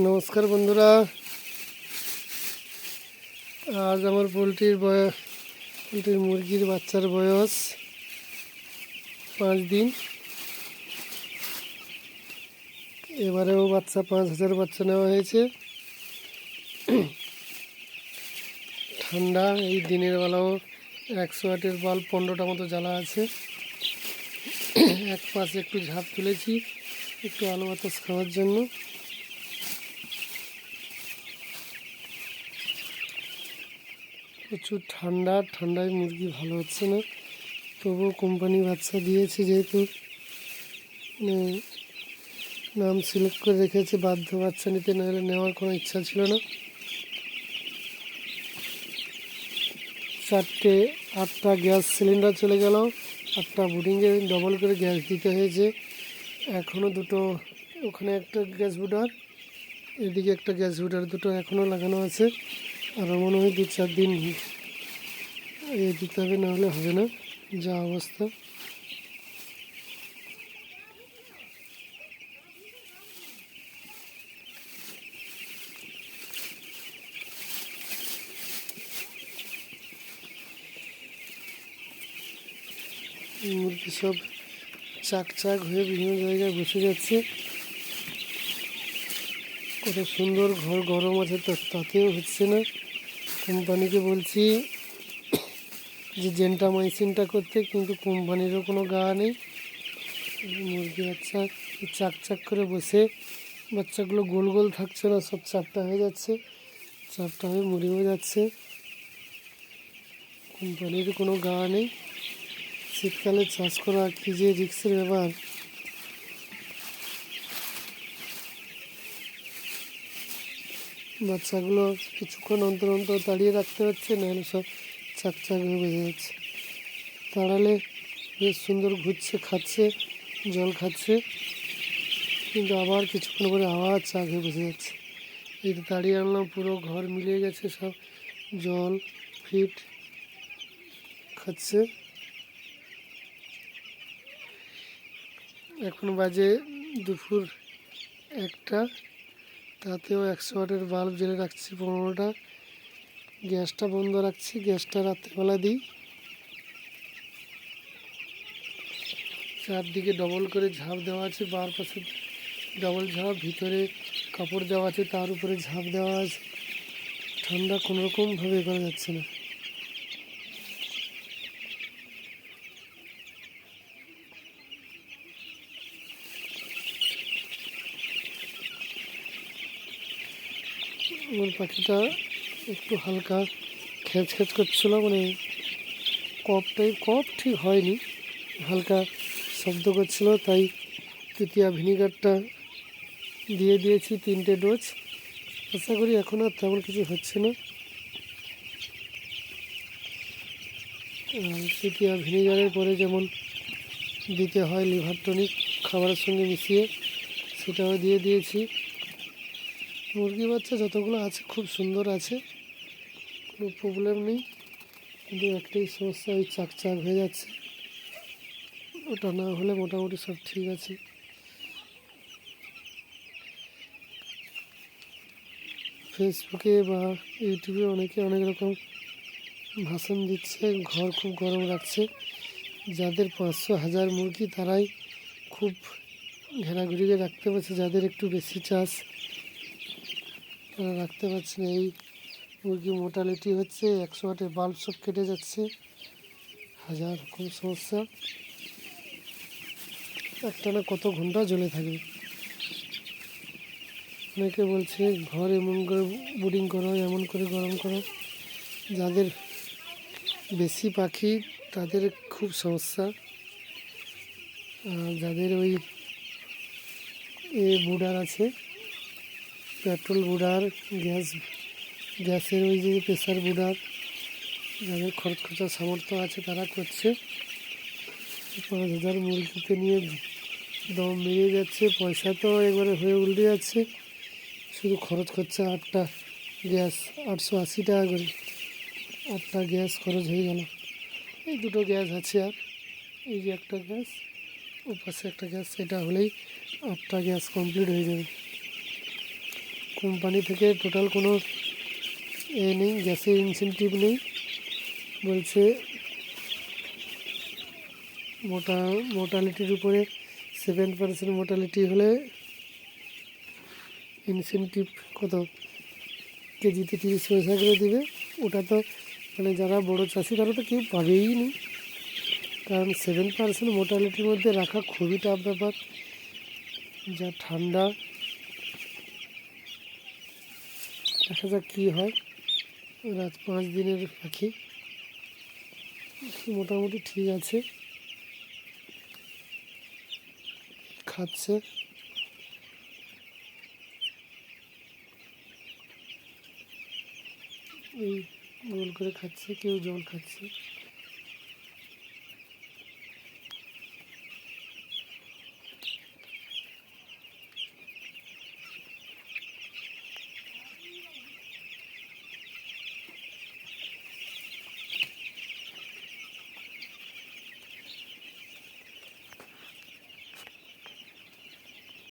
নমস্কার বন্ধুরা, আজ আমার পোলট্রির মুরগির বাচ্চার বয়স 5 দিন। এবারেও 5,000 বাচ্চা নেওয়া হয়েছে। ঠান্ডা, এই দিনের বেলাও 100 ওয়াটের বাল্ব 15টা মতো জ্বালা আছে। এক পাশে একটু ঝাঁপ তুলেছি একটু আলো বাতাস খাওয়ার জন্য। প্রচুর ঠান্ডায় মুরগি ভালো হচ্ছে না, তবুও কোম্পানি বাচ্চা দিয়েছে, যেহেতু নাম সিলেক্ট করে রেখেছে, বাধ্য বাচ্চা নিতে, নাহলে নেওয়ার কোনো ইচ্ছা ছিল না। 8টা গ্যাস সিলিন্ডার চলে গেল, 8টা বুডিংয়ে ডবল করে গ্যাস দিতে হয়েছে। এখনও দুটো, ওখানে একটা গ্যাস বুডার, এদিকে একটা গ্যাস বুডার, দুটো এখনও লাগানো আছে। আর মনে হয় 2-4 দিন দিতে হবে, নাহলে হবে না যা অবস্থা। মুরগি সব চাক হয়ে বিভিন্ন জায়গায় বসে যাচ্ছে। কত সুন্দর ঘর, গরম আছে তাতেও হচ্ছে না। কোম্পানিকে বলছি যে জেন্টামাইসিনটা করতে, কিন্তু কোম্পানিরও কোনো গা নেই। মুরগি বাচ্চা চাক করে বসে, বাচ্চাগুলো গোল গোল থাকছে না, সব চাপটা হয়ে যাচ্ছে, চাপটা হয়ে মরেও যাচ্ছে। কোম্পানির কোনো গা নেই। শীতকালে চাষ করা কী যে রিস্কের ব্যাপার। বাচ্চাগুলো কিছুক্ষণ অন্তর অন্তর তাড়িয়ে রাখতে হচ্ছে, নাহলে সব চাক হয়ে বেজে যাচ্ছে। তাড়ালে বেশ সুন্দর ঘুরছে, খাচ্ছে, জল খাচ্ছে, কিন্তু আবার কিছুক্ষণ পরে আবার চাক হয়ে বসে যাচ্ছে। এই তাড়িয়ে আনলাম, পুরো ঘর মিলিয়ে গেছে, সব জল ফিট খাচ্ছে। এখন বাজে দুপুর 1টা, তাতেও 100 ওয়াটের বাল্ব জ্বেলে রাখছি 15টা। গ্যাসটা বন্ধ রাখছি, গ্যাসটা রাত্রেবেলা দিই। চারদিকে ডবল করে ঝাঁপ দেওয়া আছে, বার পাশে ডবল ঝাঁপ, ভিতরে কাপড় দেওয়া আছে, তার উপরে ঝাঁপ দেওয়া আছে। ঠান্ডা কোনোরকমভাবে করা যাচ্ছে না। আমার পাখিটা একটু হালকা খেচ করছিল, মানে কপ ঠিক হয়নি, হালকা শব্দ করছিল, তাই তৃতীয়া ভিনিগারটা দিয়ে দিয়েছি 3টে ডোজ। আশা করি এখন আর তেমন কিছু হচ্ছে না। তৃতীয়া ভিনিগারের পরে যেমন দিতে হয় লিভার টনিক খাবারের সঙ্গে মিশিয়ে, সেটাও দিয়ে দিয়েছি। মুরগি বাচ্চা যতগুলো আছে খুব সুন্দর আছে, কোনো প্রবলেম নেই, কিন্তু একটাই সমস্যা, ওই চাক হয়ে যাচ্ছে। ওটা না হলে মোটামুটি সব ঠিক আছে। ফেসবুকে বা ইউটিউবে অনেকে অনেক রকম ভাষণ দিচ্ছে, ঘর খুব গরম রাখছে। যাদের 500-1000 মুরগি, তারাই খুব ঘেরাঘুরিকে রাখতে পারছে, যাদের একটু বেশি চাষ তারা রাখতে পারছে না। এই মুরগি মোর্টালিটি হচ্ছে, 100 ওয়াটের বাল্ব সব কেটে যাচ্ছে, হাজার রকম সমস্যা। একটানা কত ঘন্টা জ্বলে থাকবে। অনেকে বলছে ঘর এমন করে বোর্ডিং করো, এমন করে গরম করো। যাদের বেশি পাখি তাদের খুব সমস্যা। যাদের ওই বুডার আছে, পেট্রোল বুডার, গ্যাসের ওই যে প্রেসার বুডার, যাদের খরচার সামর্থ্য আছে তারা করছে। 5,000 মুরগিতে নিয়ে দম বেরিয়ে যাচ্ছে, পয়সা তো একবারে হয়ে উল্টে যাচ্ছে। শুধু খরচ করছে 8টা গ্যাস 880 টাকা করে, 8টা গ্যাস খরচ হয়ে গেল। এই দুটো গ্যাস আছে, আর এই যে একটা গ্যাস, ও পাশে একটা গ্যাস, এটা হলেই 8টা গ্যাস কমপ্লিট হয়ে যাবে। কোম্পানি থেকে টোটাল কোনো নেই, গ্যাসের ইনসেনটিভ নেই। বলছে মোর্টালিটির উপরে 7% মোর্টালিটি হলে ইনসেনটিভ কত কেজিতে 30 পয়সা করে দেবে। ওটা তো যারা বড় চাষি তারা তো কেউ পাবেই না, কারণ 7% মোর্টালিটির মধ্যে রাখা খুবই টাফ ব্যাপার। যা ঠান্ডা, দেখা যাক কী হয়। রাত 5 দিনের পাখি, মোটামুটি ঠিক আছে, খাচ্ছে। এই গোল করে খাচ্ছে, কেউ জল খাচ্ছে।